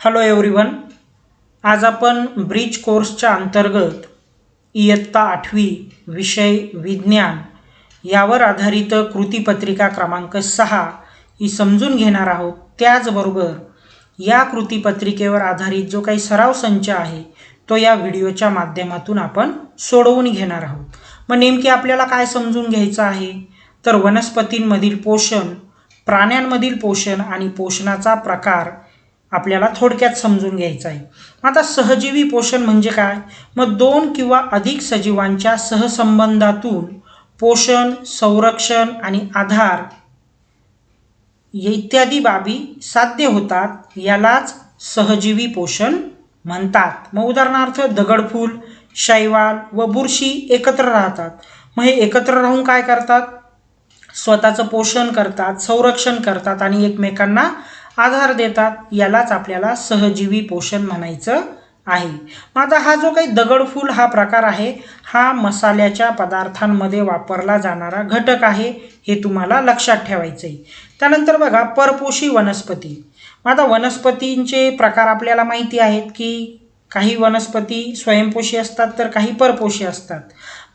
Hello everyone. आज आपण bridge कोर्सच्या अंतर्गत इयत्ता 8वी विषय विज्ञान यावर आधारित कृतीपत्रिका क्रमांक 6 ही समजून घेणार आहोत. त्याचबरोबर या कृतीपत्रिकेवर आधारित जो काही सराव संच आहे तो या व्हिडिओच्या माध्यमातून आपण सोडवून घेणार आहोत. मग नेमकी आपल्याला काय समजून घ्यायचं आहे तर वनस्पतींमधील पोषण, प्राण्यांमधील पोषण आणि पोषणाचा प्रकार आपल्याला थोडक्यात समजून घ्यायचं आहे. आता सहजीवी पोषण म्हणजे काय? मग दोन किंवा अधिक सजीवांच्या सहसंबंधातून पोषण, संरक्षण आणि आधार इत्यादी बाबी साध्य होतात, यालाच सहजीवी पोषण म्हणतात. मग उदाहरणार्थ दगडफूल, शैवाल व बुरशी एकत्र राहतात. मग हे एकत्र राहून काय करतात? स्वतःचं पोषण करतात, संरक्षण करतात आणि एकमेकांना आधार देतात. यालाच आपल्याला सहजीवी पोषण म्हणायचं आहे. मग आता हा जो काही दगडफूल हा प्रकार आहे हा मसाल्याच्या पदार्थांमध्ये वापरला जाणारा घटक आहे, हे तुम्हाला लक्षात ठेवायचं आहे. त्यानंतर बघा परपोषी वनस्पती. मग आता वनस्पतींचे प्रकार आपल्याला माहिती आहेत की काही वनस्पती स्वयंपोषी असतात तर काही परपोषी असतात.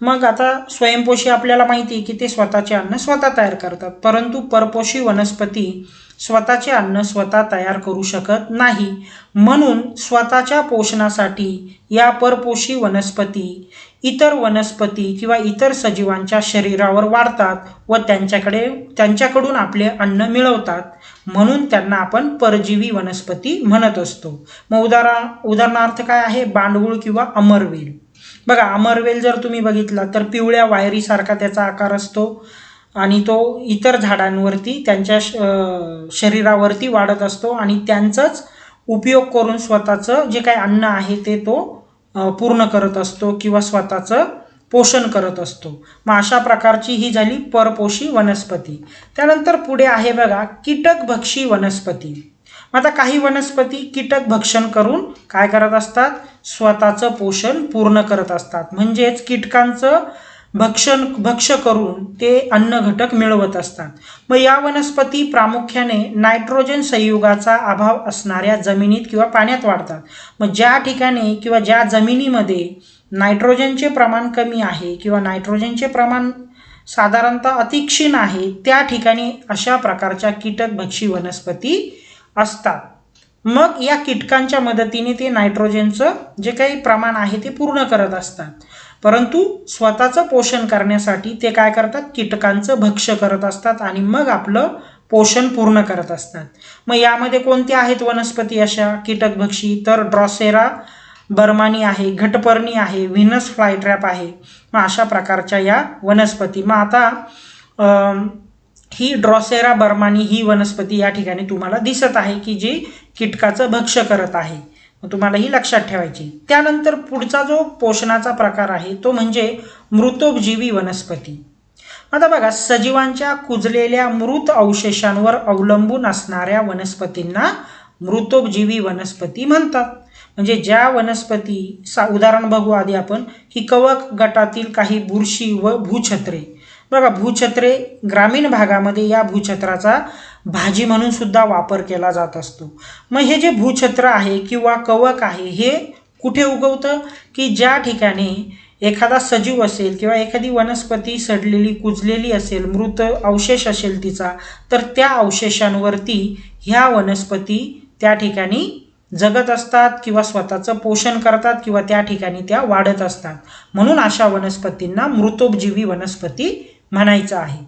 मग आता स्वयंपोषी आपल्याला माहिती आहे की ते स्वतःचे अन्न स्वतः तयार करतात, परंतु परपोषी वनस्पती स्वतःचे अन्न स्वतः तयार करू शकत नाही. म्हणून स्वतःच्या पोषणासाठी या परपोषी वनस्पती इतर वनस्पती किंवा इतर सजीवांच्या शरीरावर वाढतात व त्यांच्याकडून आपले अन्न मिळवतात. म्हणून त्यांना आपण परजीवी वनस्पती म्हणत असतो. मग उदाहरणार्थ काय आहे? बांडगुळ किंवा अमरवेल. बघा, अमरवेल जर तुम्ही बघितला तर पिवळ्या वायरीसारखा त्याचा आकार असतो आणि तो इतर झाडांवरती त्यांच्या शरीरावरती वाढत असतो आणि त्यांचाच उपयोग करून स्वतःचं जे काही अन्न आहे ते तो पूर्ण करत असतो किंवा स्वतःचं पोषण करत असतो. मग अशा प्रकारची ही झाली परपोषी वनस्पती. त्यानंतर पुढे आहे बघा कीटकभक्षी वनस्पती. आता काही वनस्पती कीटक भक्षण करून काय करत असतात? स्वतःचं पोषण पूर्ण करत असतात. म्हणजेच कीटकांचं भक्ष्य करून ते अन्न घटक मिळवत असतात. मग या वनस्पती प्रामुख्याने नायट्रोजन संयुगाचा अभाव असणाऱ्या जमिनीत किंवा पाण्यात वाढतात. मग ज्या ठिकाणी किंवा ज्या जमिनीमध्ये नायट्रोजनचे प्रमाण कमी आहे किंवा नायट्रोजनचे प्रमाण साधारणतः अतिक्षीण आहे त्या ठिकाणी अशा प्रकारच्या कीटकभक्षी वनस्पती असतात. मग या कीटकांच्या मदतीने ते नायट्रोजनचं जे काही प्रमाण आहे ते पूर्ण करत असतात, परंतु स्वतःचं पोषण करण्यासाठी ते काय करतात? कीटकांचं भक्ष्य करत असतात आणि मग आपलं पोषण पूर्ण करत असतात. मग यामध्ये कोणत्या आहेत वनस्पती अशा कीटकभक्षी? तर ड्रॉसेरा बर्मानी आहे, घटपर्णी आहे, व्हीनस फ्लायट्रॅप आहे. मग अशा प्रकारच्या या वनस्पती. मग आता ही ड्रॉसेरा बर्मानी ही वनस्पती या ठिकाणी तुम्हाला दिसत आहे की जी कीटकाचं भक्ष्य करत आहे. तुम्हाला ही लक्षात ठेवायची. त्यानंतर पुढचा जो पोषणाचा प्रकार आहे तो म्हणजे मृतोपजीवी वनस्पती. आता बघा, सजीवांच्या कुजलेल्या मृत अवशेषांवर अवलंबून असणाऱ्या वनस्पतींना मृतोपजीवी वनस्पती म्हणतात. म्हणजे ज्या वनस्पती उदाहरण बघू आधी आपण की कवक गटातील काही बुरशी व भूछत्रे. बघा, भूछत्रे ग्रामीण भागामध्ये या भूछत्राचा भाजी म्हणून सुद्धा वापर केला जात असतो. मग हे जे भूछत्र आहे किंवा कवक आहे हे कुठे उगवतं? की ज्या ठिकाणी एखादा सजीव असेल किंवा एखादी वनस्पती सडलेली कुजलेली असेल, मृत अवशेष असेल तिचा, तर त्या अवशेषांवरती ह्या वनस्पती त्या ठिकाणी जगत असतात किंवा स्वतःचं पोषण करतात किंवा त्या ठिकाणी त्या वाढत असतात. म्हणून अशा वनस्पतींना मृतोपजीवी वनस्पती म्हणायचं आहे.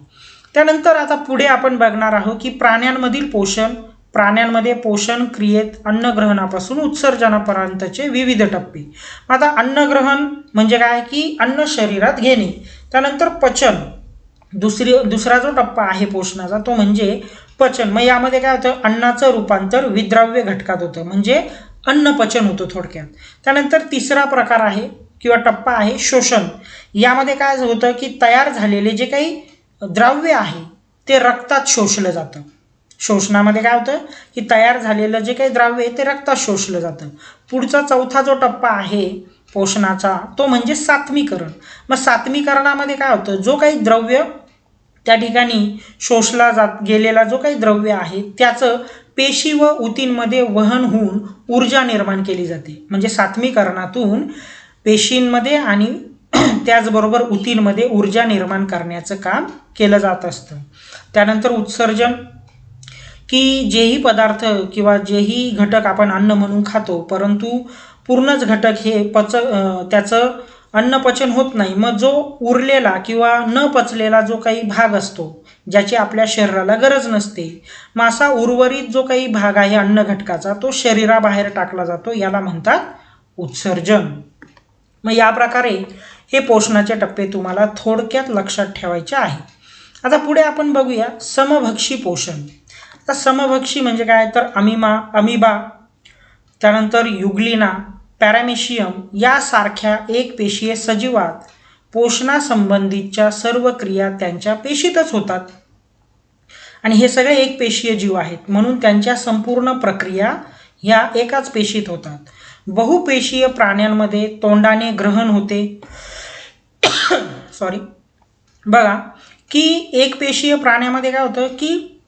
त्यानंतर आता पुढे आपण बघणार आहोत की प्राण्यांमधील पोषण. प्राण्यांमध्ये पोषण क्रियेत अन्नग्रहणापासून उत्सर्जनापर्यंतचे विविध टप्पे. आता अन्नग्रहण म्हणजे काय? की अन्न शरीरात घेणे. त्यानंतर पचन. दुसरा जो टप्पा आहे पोषणाचा तो म्हणजे पचन. मग यामध्ये काय होतं? अन्नाचं रूपांतर विद्राव्य घटकात होतं, म्हणजे अन्न पचन होतं थोडक्यात. त्यानंतर तिसरा प्रकार आहे किंवा टप्पा आहे शोषण. यामध्ये काय होतं की तयार झालेले जे काही द्रव्य आहे ते रक्तात शोषलं जातं. शोषणामध्ये काय होतं की तयार झालेलं जे काही द्रव्य आहे ते रक्तात शोषलं जातं. पुढचा चौथा जो टप्पा आहे पोषणाचा तो म्हणजे सात्मीकरण. मग सात्मीकरणामध्ये काय होतं? जो काही द्रव्य त्या ठिकाणी शोषला गेलेला जो काही द्रव्य आहे त्याचं पेशी व ऊतींमध्ये वहन होऊन ऊर्जा निर्माण केली जाते. म्हणजे सात्मीकरणातून पेशींमध्ये आणि त्याचबरोबर ऊतींमध्ये ऊर्जा निर्माण करण्याचं काम केलं जात असतं. त्यानंतर उत्सर्जन, की जेही पदार्थ किंवा जेही घटक आपण अन्न म्हणून खातो, परंतु पूर्णच घटक हे त्याचं अन्नपचन होत नाही. मग जो उरलेला किंवा न पचलेला जो काही भाग असतो, ज्याची आपल्या शरीराला गरज नसते, मग असा उर्वरित जो काही भाग आहे अन्न घटकाचा, तो शरीराबाहेर टाकला जातो, याला म्हणतात उत्सर्जन. मग या प्रकारे हे पोषणाचे टप्पे तुम्हाला थोडक्यात लक्षात ठेवायचे आहे. आता पुढे आपण बघूया समभक्षी पोषण. आता समभक्षी म्हणजे काय, तर अमिबा, त्यानंतर युग्लिना, पॅरामेशियम यासारख्या एकपेशीय सजीवात पोषणासंबंधीच्या सर्व क्रिया त्यांच्या पेशीतच होतात. आणि हे सगळे एकपेशीय जीव आहेत, म्हणून त्यांच्या संपूर्ण प्रक्रिया ह्या एकाच पेशीत होतात. बहुपेशीय प्राण्यांमध्ये तोंडाने ग्रहण होते. बघा की एकपेशीय प्राण्यामध्ये काय होतं की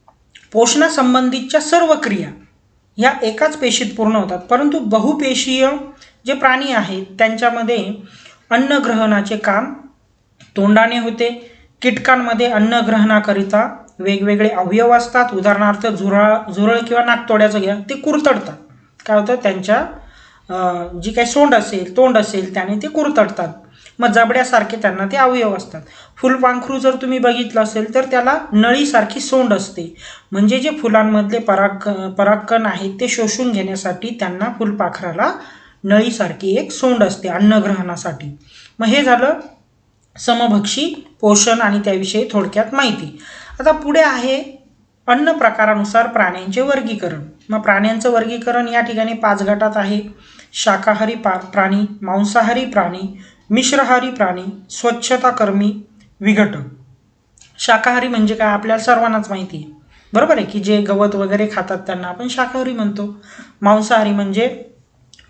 पोषणासंबंधीच्या सर्व क्रिया ह्या एकाच पेशीत पूर्ण होतात, परंतु बहुपेशीय जे प्राणी आहेत त्यांच्यामध्ये अन्नग्रहणाचे काम तोंडाने होते. कीटकांमध्ये अन्नग्रहणाकरिता वेगवेगळे अवयव असतात. उदाहरणार्थ झुरळ किंवा नाकतोड्याचं घ्या, ते कुरतडतात. काय होतं, त्यांच्या जी काही तोंड असेल त्याने ते कुरतडतात. मग जबड्यासारखे त्यांना ते अवयव असतात. फुलपाखरू जर तुम्ही बघितलं असेल तर त्याला नळीसारखी सोंड असते. म्हणजे जे फुलांमधले परागकण आहेत ते शोषून घेण्यासाठी त्यांना फुलपाखराला नळीसारखी एक सोंड असते अन्नग्रहणासाठी. मग हे झालं समभक्षी पोषण आणि त्याविषयी थोडक्यात माहिती. आता पुढे आहे अन्न प्रकारानुसार प्राण्यांचे वर्गीकरण. मग प्राण्यांचं वर्गीकरण या ठिकाणी 5 गटात आहे. शाकाहारी प्राणी, मांसाहारी प्राणी, मिश्रहारी प्राणी, स्वच्छताकर्मी, विघटक. शाकाहारी म्हणजे काय आपल्याला सर्वांनाच माहिती आहे, बरोबर आहे, की जे गवत वगैरे खातात त्यांना आपण शाकाहारी म्हणतो. मांसाहारी म्हणजे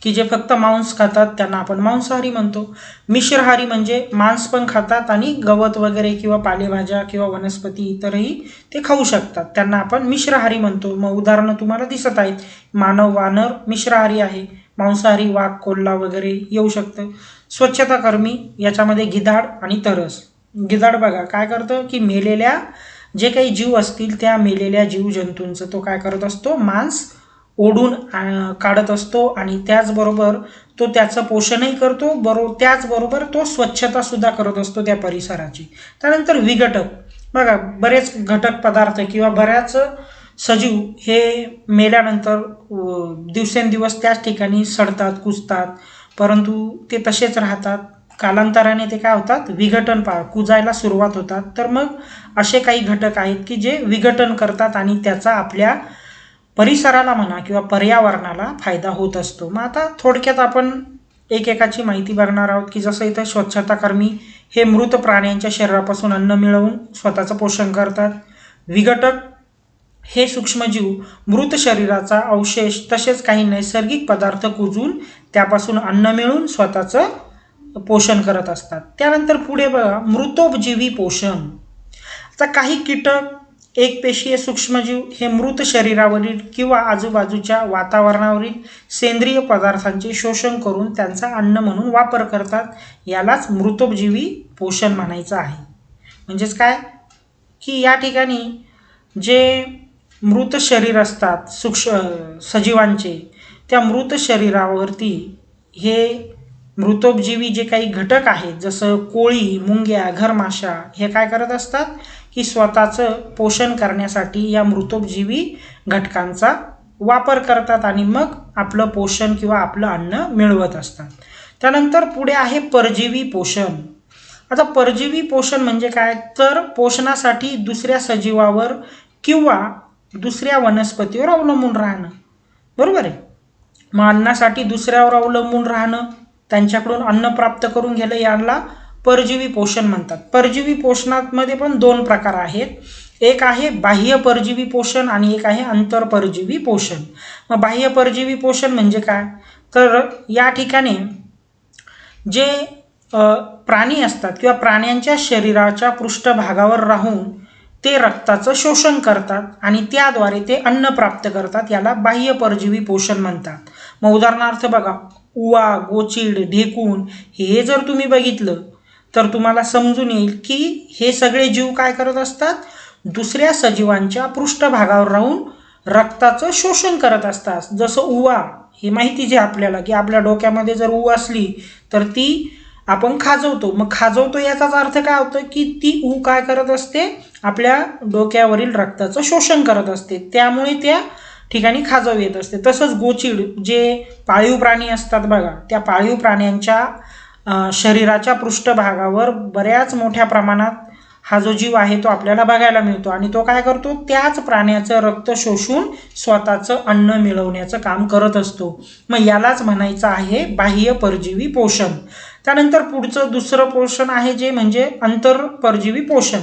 की जे फक्त मांस खातात त्यांना आपण मांसाहारी म्हणतो. मिश्रहारी म्हणजे मांस पण खातात आणि गवत वगैरे किंवा पालेभाज्या किंवा वनस्पती इतरही ते खाऊ शकतात, त्यांना आपण मिश्रहारी म्हणतो. मग उदाहरणं तुम्हाला दिसत आहेत. मानव, वानर मिश्रहारी आहे. मांसाहारी वाघ, कोल्हा वगैरे येऊ शकतं. स्वच्छताकर्मी याच्यामध्ये गिधाड आणि तरस. गिधाड बघा काय करतं की मेलेल्या जे काही जीव असतील त्या मेलेल्या जीवजंतूंचं तो काय करत असतो, मांस ओढून काढत असतो आणि त्याचबरोबर तो त्याचं पोषणही करतो, त्याचबरोबर तो स्वच्छतासुद्धा करत असतो त्या परिसराची. त्यानंतर विघटक बघा, बरेच घटक पदार्थ किंवा बऱ्याच सजीव हे मेल्यानंतर दिवसेंदिवस त्याच ठिकाणी सडतात, कुजतात, परंतु ते तसेच राहतात. कालांतराने ते काय होतात, विघटन कुजायला सुरुवात होतात. तर मग असे काही घटक आहेत की जे विघटन करतात आणि त्याचा आपल्या परिसराला म्हणा किंवा पर्यावरणाला फायदा होत असतो. मग आता थोडक्यात आपण एकेकाची माहिती बघणार आहोत, की जसं इथं स्वच्छताकर्मी हे मृत प्राण्यांच्या शरीरापासून अन्न मिळवून स्वतःचं पोषण करतात. विघटक हे सूक्ष्मजीव मृत शरीराचा अवशेष तसेच काही नैसर्गिक पदार्थ कुजून त्यापासून अन्न मिळवून स्वतःचं पोषण करत असतात. त्यानंतर पुढे बघा मृतोपजीवी पोषण. आता काही कीटक, एकपेशीय सूक्ष्मजीव हे मृत शरीरावरील किंवा आजूबाजूच्या वातावरणावरील सेंद्रिय पदार्थांचे शोषण करून त्यांचा अन्न म्हणून वापर करतात. यालाच मृतोपजीवी पोषण म्हणायचं आहे. म्हणजेच काय की या ठिकाणी जे मृत शरीर असतात सजीवांचे, त्या मृत शरीरावरती हे मृतोपजीवी जे काही घटक आहेत जसं कोळी, मुंग्या, घरमाशा हे काय करत असतात की स्वतःचं पोषण करण्यासाठी या मृतोपजीवी घटकांचा वापर करतात आणि मग आपलं पोषण किंवा आपलं अन्न मिळवत असतात. त्यानंतर पुढे आहे परजीवी पोषण. आता परजीवी पोषण म्हणजे काय, तर पोषणासाठी दुसऱ्या सजीवावर किंवा दुसऱ्या वनस्पतीवर अवलंबून राहणं, बरोबर आहे. मग अन्नासाठी दुसऱ्यावर अवलंबून राहणं, त्यांच्याकडून अन्न प्राप्त करून घ्यायला याला परजीवी पोषण म्हणतात. परजीवी पोषणामध्ये पण 2 प्रकार आहेत. एक आहे बाह्य परजीवी पोषण आणि एक आहे आंतरपरजीवी पोषण. मग बाह्य परजीवी पोषण म्हणजे काय, तर या ठिकाणी जे प्राणी असतात किंवा प्राण्यांच्या शरीराच्या पृष्ठभागावर राहून ते रक्ताचं शोषण करतात आणि त्याद्वारे ते अन्न प्राप्त करतात. याला बाह्य परजीवी पोषण म्हणतात. मग उदाहरणार्थ बघा, उवा, गोचिड, ढेकूण हे जर तुम्ही बघितलं तर तुम्हाला समजून येईल की हे सगळे जीव काय करत असतात, दुसऱ्या सजीवांच्या पृष्ठभागावर राहून रक्ताचं शोषण करत असतात. जसं उवा, हे माहितीच आहे आपल्याला की आपल्या डोक्यामध्ये जर ऊ असली तर ती आपण खाजवतो. मग खाजवतो याचाच अर्थ काय होतं की ती ऊ काय करत असते, आपल्या डोक्यावरील रक्ताचं शोषण करत असते, त्यामुळे त्या ठिकाणी खाजव येत असते. तसंच गोचिड, जे पाळीव प्राणी असतात बघा, त्या पाळीव प्राण्यांच्या शरीराच्या पृष्ठभागावर बऱ्याच मोठ्या प्रमाणात हा जो जीव आहे तो आपल्याला बघायला मिळतो आणि तो काय करतो, त्याच प्राण्याचं रक्त शोषून स्वतःचं अन्न मिळवण्याचं काम करत असतो. मग यालाच म्हणायचं आहे बाह्य परजीवी पोषण. त्यानंतर पुढचं दुसरं पोषण आहे जे म्हणजे अंतरपरजीवी पोषण.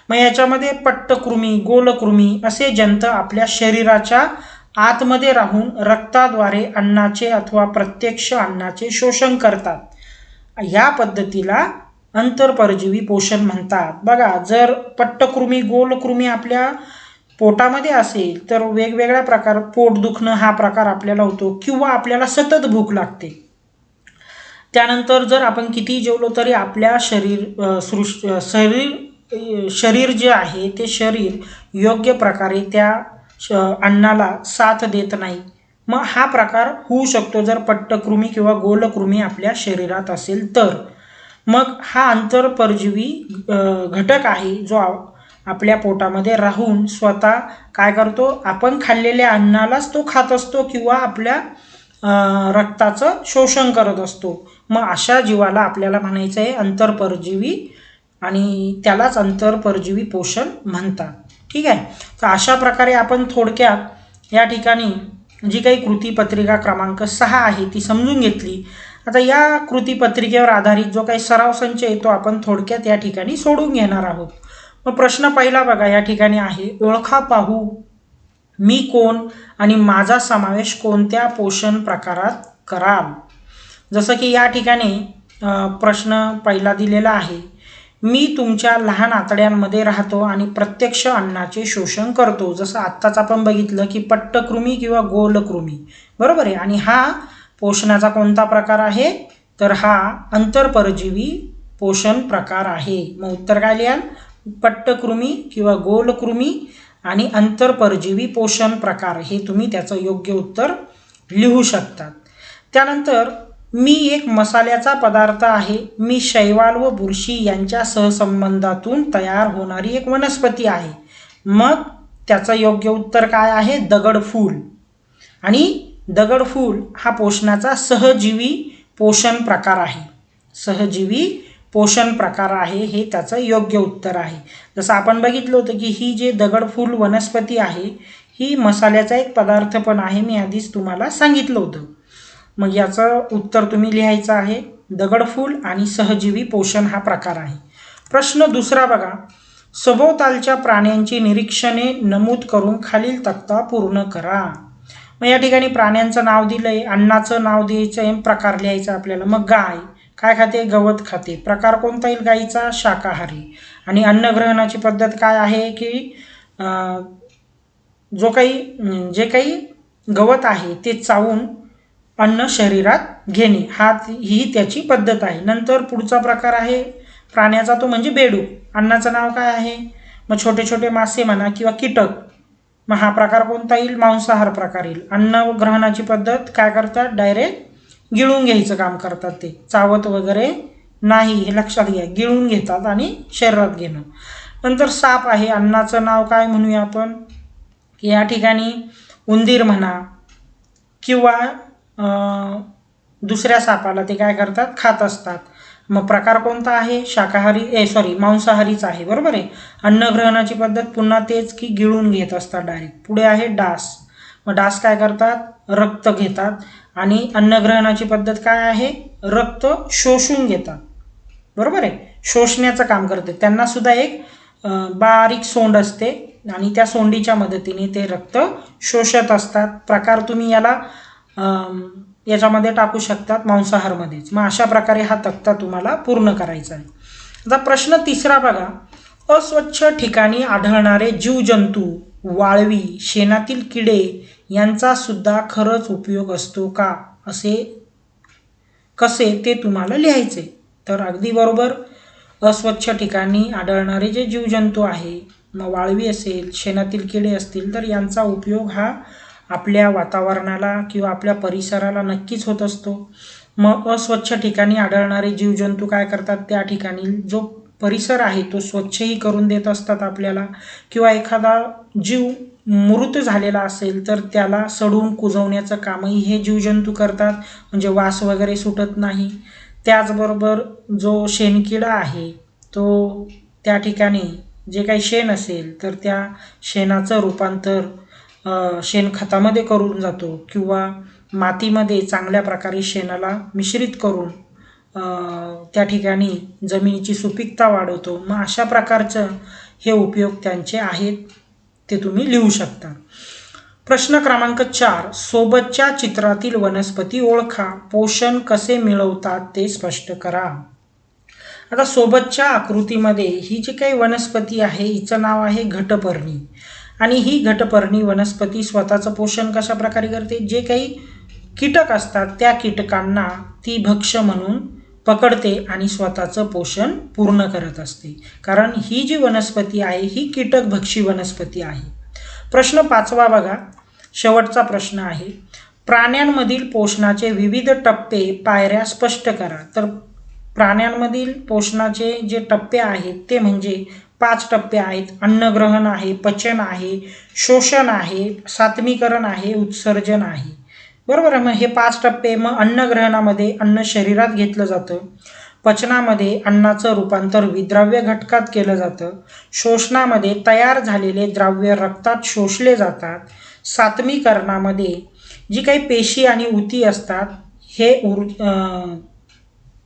मग याच्यामध्ये पट्टकृमी, गोलकृमी असे जंत आपल्या शरीराच्या आतमध्ये राहून रक्ताद्वारे अन्नाचे अथवा प्रत्यक्ष अन्नाचे शोषण करतात. ह्या पद्धतीला अंतरपरजीवी पोषण म्हणतात. बघा, जर पट्टकृमी, गोलकृमी आपल्या पोटामध्ये असेल तर वेगवेगळ्या प्रकार, पोट दुखणं हा प्रकार आपल्याला होतो किंवा आपल्याला सतत भूक लागते. त्यानंतर जर आपण किती जेवलो तरी आपल्या शरीर जे आहे ते शरीर योग्य प्रकारे त्या अन्नाला साथ देत नाही. मग हा प्रकार होऊ शकतो जर पट्टकृमी किंवा गोलकृमी आपल्या शरीरात असेल तर. मग हा अंतरपरजीवी घटक आहे जो आपल्या पोटामध्ये राहून स्वतः काय करतो, आपण खाल्लेल्या अन्नालाच तो खात असतो किंवा आपल्या रक्ताचं शोषण करत असतो. मग अशा जीवाला आपल्याला म्हणायचं आहे अंतरपरजीवी आणि त्यालाच अंतरपरजीवी पोषण म्हणतात. ठीक आहे. तर अशा प्रकारे आपण थोडक्यात या ठिकाणी जी काही कृतीपत्रिका क्रमांक 6 आहे ती समजून घेतली. आता या कृतीपत्रिकेवर आधारित जो काही सराव संच आहे तो आपण थोडक्यात या ठिकाणी सोडून घेणार आहोत. मग प्रश्न पहिला बघा या ठिकाणी आहे, ओळखा पाहू मी कोण आणि माझा समावेश कोणत्या पोषण प्रकारात कराल. जसं की या ठिकाणी प्रश्न पहिला दिलेला आहे, मी तुमच्या लहान आतड्यांमध्ये राहतो आणि प्रत्यक्ष अन्नाचे शोषण करतो. जसं आत्ताच आपण बघितलं की पट्टकृमी किंवा गोलकृमी, बरोबर आहे. आणि हा पोषणाचा कोणता प्रकार आहे, तर हा अंतरपरजीवी पोषण प्रकार आहे. मग उत्तर काय लिहाल, पट्टकृमी किंवा गोलकृमी आणि अंतरपरजीवी पोषण प्रकार, हे तुम्ही त्याचं योग्य उत्तर लिहू शकतात. त्यानंतर मी एक मसाल्याचा पदार्थ आहे. मी शैवाल व बुरशी यांच्या सहसंबंधातून तयार होणारी एक वनस्पती आहे. मग त्याचं योग्य उत्तर काय आहे, दगडफूल. आणि दगडफूल हा पोषणाचा सहजीवी पोषण प्रकार आहे. सहजीवी पोषण प्रकार आहे, हे त्याचं योग्य उत्तर आहे. जसं आपण बघितलं होतं की ही जे दगडफूल वनस्पती आहे ही मसाल्याचा एक पदार्थ पण आहे, मी आधीच तुम्हाला सांगितलं होतं. मग याचं उत्तर तुम्ही लिहायचं आहे, दगडफूल आणि सहजीवी पोषण हा प्रकार आहे. प्रश्न दुसरा बघा, सभोवतालच्या प्राण्यांची निरीक्षणे नमूद करून खालील तक्ता पूर्ण करा. मग या ठिकाणी प्राण्यांचं नाव दिलंय, अन्नाचं नाव द्यायचं आहे, प्रकार लिहायचा आपल्याला. मग गाय काय खाते, गवत खाते. प्रकार कोणता येईल गायीचा, शाकाहारी. आणि अन्नग्रहणाची पद्धत काय आहे की जे काही गवत आहे ते चावून अन्न शरीरात घेणे, ही त्याची पद्धत आहे. नंतर पुढचा प्रकार आहे प्राण्याचा तो म्हणजे बेडूक. अन्नाचं नाव काय आहे, मग छोटे छोटे मासे म्हणा किंवा कीटक. मग हा प्रकार कोणता येईल, मांसाहार प्रकार येईल. अन्न ग्रहणाची पद्धत काय करतात, डायरेक्ट गिळून घ्यायचं काम करतात, ते चावत वगैरे नाही, हे लक्षात घ्या, गिळून घेतात आणि शरीरात घेणं. नंतर साप आहे, अन्नाचं नाव काय म्हणूया आपण, या ठिकाणी उंदीर म्हणा किंवा दुसऱ्या सापाला ते काय करतात, खात असतात. मग प्रकार कोणता आहे, शाकाहारी मांसाहारीच आहे, बरोबर आहे. अन्नग्रहणाची पद्धत पुन्हा तेच की गिळून घेत असतात डायरेक्ट. पुढे आहे डास. मग डास काय करतात, रक्त घेतात. आणि अन्नग्रहणाची पद्धत काय आहे, रक्त शोषून घेतात, बरोबर आहे, शोषण्याचं काम करते. त्यांना सुद्धा एक बारीक सोंड असते आणि त्या सोंडीच्या मदतीने ते रक्त शोषत असतात. प्रकार तुम्ही याच्यामध्ये टाकू शकतात, मांसाहारमध्येच. मग अशा प्रकारे हा तक्ता तुम्हाला पूर्ण करायचा आहे. आता प्रश्न तिसरा बघा, अस्वच्छ ठिकाणी आढळणारे जीवजंतू, वाळवी, शेणातील किडे यांचा सुद्धा खरंच उपयोग असतो का, कसे ते तुम्हाला लिहायचे. तर अगदी बरोबर, अस्वच्छ ठिकाणी आढळणारे जे जीवजंतू आहे, मग वाळवी असेल, शेणातील किडे असतील, तर यांचा उपयोग हा आपल्या वातावरणाला किंवा आपल्या परिसराला नक्कीच होत असतो. मग अस्वच्छ ठिकाणी आढळणारे जीवजंतू काय करतात, त्या ठिकाणी जो परिसर आहे तो स्वच्छही करून देत असतात आपल्याला, किंवा एखादा जीव मृत झालेला असेल तर त्याला सडवून कुजवण्याचं कामही हे जीवजंतू करतात, म्हणजे वास वगैरे सुटत नाही. त्याचबरोबर जो शेणकिडा आहे तो त्या ठिकाणी जे काही शेण असेल तर त्या शेणाचं रूपांतर शेणखतामध्ये करून जातो, किंवा मातीमध्ये चांगल्या प्रकारे शेणाला मिश्रित करून त्या ठिकाणी जमिनीची सुपीकता वाढवतो. मग अशा प्रकारचं हे उपयोग त्यांचे आहेत, ते तुम्ही लिहू शकता. प्रश्न क्रमांक 4, सोबतच्या चित्रातील वनस्पती ओळखा, पोषण कसे मिळवतात ते स्पष्ट करा. आता सोबतच्या आकृतीमध्ये ही जी काही वनस्पती आहे हिचं नाव आहे घटपर्णी, आणि ही घटपर्णी वनस्पती स्वतःचं पोषण कशा प्रकारे करते, जे काही कीटक असतात त्या कीटकांना ती भक्ष्य म्हणून पकडते आणि स्वतःचं पोषण पूर्ण करत असते, कारण ही जी वनस्पती आहे ही कीटकभक्षी वनस्पती आहे. प्रश्न 5 बघा, शेवटचा प्रश्न आहे, प्राण्यांमधील पोषणाचे विविध टप्पे, पायऱ्या स्पष्ट करा. तर प्राण्यांमधील पोषणाचे जे टप्पे आहेत ते म्हणजे 5 टप्पे आहेत. अन्नग्रहण आहे, पचन आहे, शोषण आहे, सात्मीकरण आहे, उत्सर्जन आहे. बरोबर आहे. मग हे 5 टप्पे. मग अन्नग्रहणामध्ये अन्न शरीरात घेतलं जातं, पचनामध्ये अन्नाचं रूपांतर विद्राव्य घटकात केलं जातं, शोषणामध्ये तयार झालेले द्राव्य रक्तात शोषले जातात, सात्मीकरणामध्ये जी काही पेशी आणि उती असतात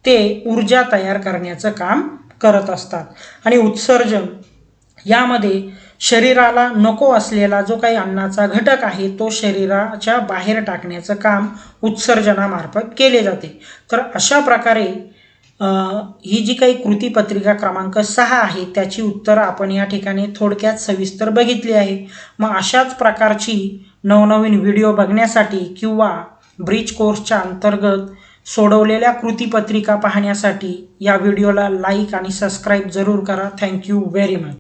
ते ऊर्जा तयार करण्याचं काम करत असतात, आणि उत्सर्जन यामध्ये शरीराला नको असलेला जो काही अन्नाचा घटक आहे तो शरीराच्या बाहेर टाकण्याचं काम उत्सर्जनामार्फत केले जाते. तर अशा प्रकारे ही जी काही कृतीपत्रिका क्रमांक 6 आहे त्याची उत्तरं आपण या ठिकाणी थोडक्यात सविस्तर बघितली आहे. मग अशाच प्रकारची नवनवीन व्हिडिओ बघण्यासाठी किंवा ब्रिज कोर्सच्या अंतर्गत सोडवलेल्या कृतीपत्रिका पाहण्यासाठी या व्हिडिओला लाईक आणि सबस्क्राईब जरूर करा. Thank you very much.